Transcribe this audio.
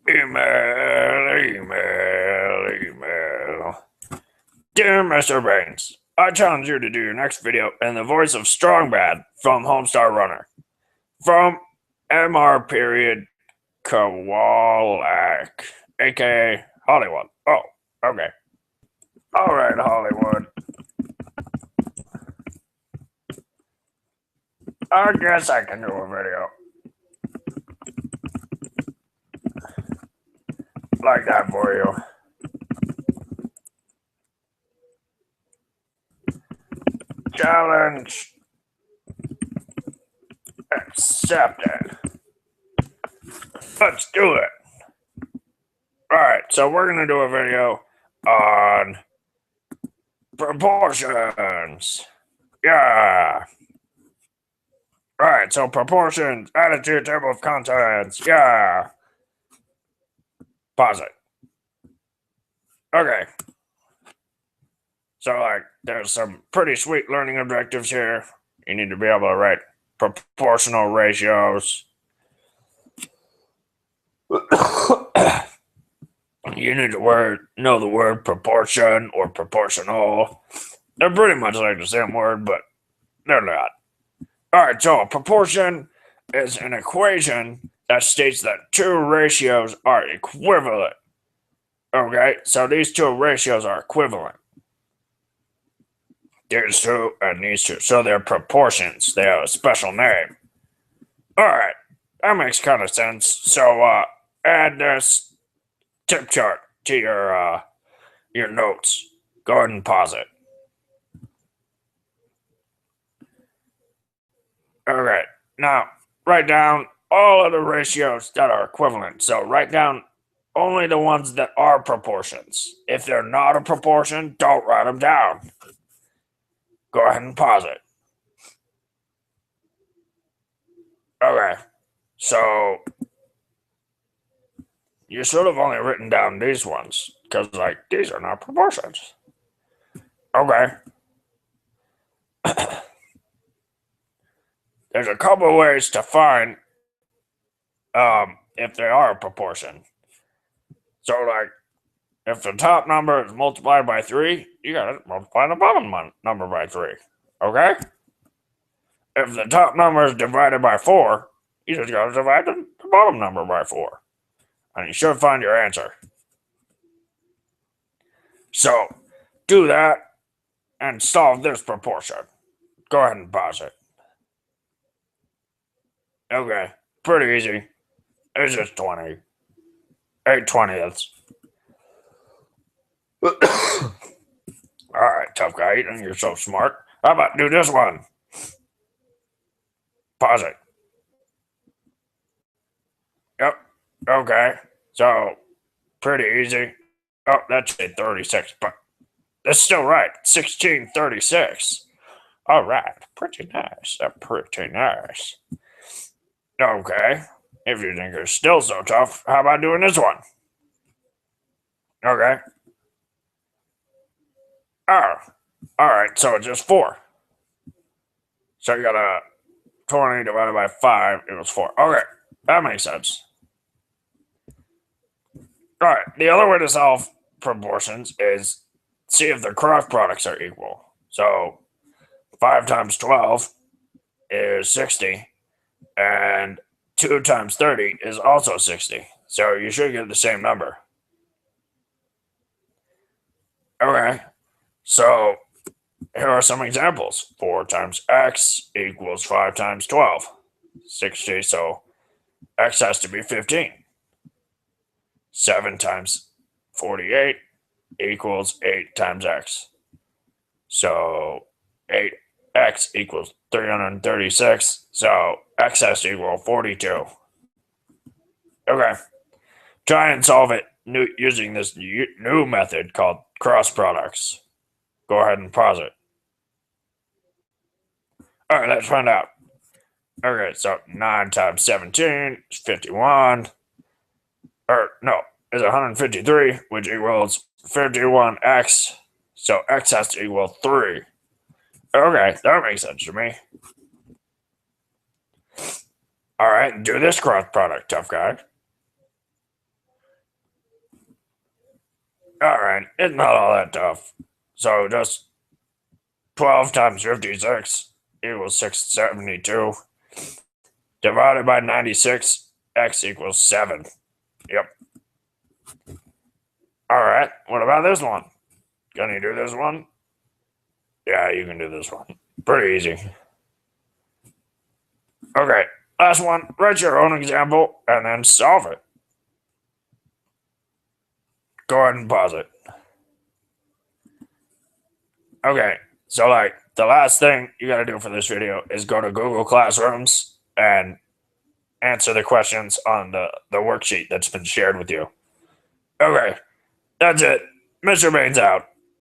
Email. Dear Mr. Baines, I challenge you to do your next video in the voice of Strong Bad from Homestar Runner. From MR period Kowalak, aka Hollywood. Oh, okay. Alright, Hollywood. I guess I can do a video like that for you. Challenge accepted. Let's do it. Alright, so we're gonna do a video on proportions. Yeah. Alright, so proportions, added to your table of contents. Yeah. Pause it. Okay. So, there's some pretty sweet learning objectives here. You need to be able to write proportional ratios. You need to know the word proportion or proportional. They're pretty much like the same word, but they're not. Alright, so a proportion is an equation that states that two ratios are equivalent. Okay, so these two ratios are equivalent. These two and these two. So they're proportions. They have a special name. Alright, that makes kind of sense. So add this tip chart to your notes. Go ahead and pause it. Okay, now write down all of the ratios that are equivalent. So write down only the ones that are proportions. If they're not a proportion, don't write them down. Go ahead and pause it. Okay, so you should have only written down these ones, because, these are not proportions. Okay. There's a couple ways to find if they are a proportion. So, if the top number is multiplied by 3, you gotta multiply the bottom number by 3. Okay? If the top number is divided by 4, you just gotta divide the bottom number by 4. And you should find your answer. So, do that and solve this proportion. Go ahead and pause it. Okay, pretty easy. It's just 20. 8/20. Alright, tough guy, you think you're so smart. How about do this one? Pause it. Yep, okay. So, pretty easy. Oh, that's a 36, but that's still right. 1636. Alright, pretty nice. That's pretty nice. Okay, if you think it's still so tough, how about doing this one? Okay. Oh, alright, so it's just 4. So you got a 20 divided by 5 equals 4. Okay, that makes sense. Alright, the other way to solve proportions is see if the cross products are equal. So 5 times 12 is 60, and 2 times 30 is also 60. So you should get the same number. Okay, so here are some examples. 4 times x equals 5 times 12. 60, so x has to be 15. 7 times 48 equals 8 times x. So 8x equals 336, so x has to equal 42. Okay, try and solve it using this new method called cross products. Go ahead and pause it. Alright, let's find out. Okay, so 9 times 17 is 51. Or, no, is 153, which equals 51x. So x has to equal 3. Okay, that makes sense to me. Alright, do this cross product, tough guy. Alright, it's not all that tough. So just 12 times 56 equals 672. Divided by 96, x equals 7. Yep. Alright, what about this one? Can you do this one? Yeah, you can do this one. Pretty easy. Okay, last one. Write your own example and then solve it. Go ahead and pause it. Okay, so like the last thing you gotta do for this video is go to Google Classrooms and answer the questions on the worksheet that's been shared with you. Okay, that's it. Mr. Baines out.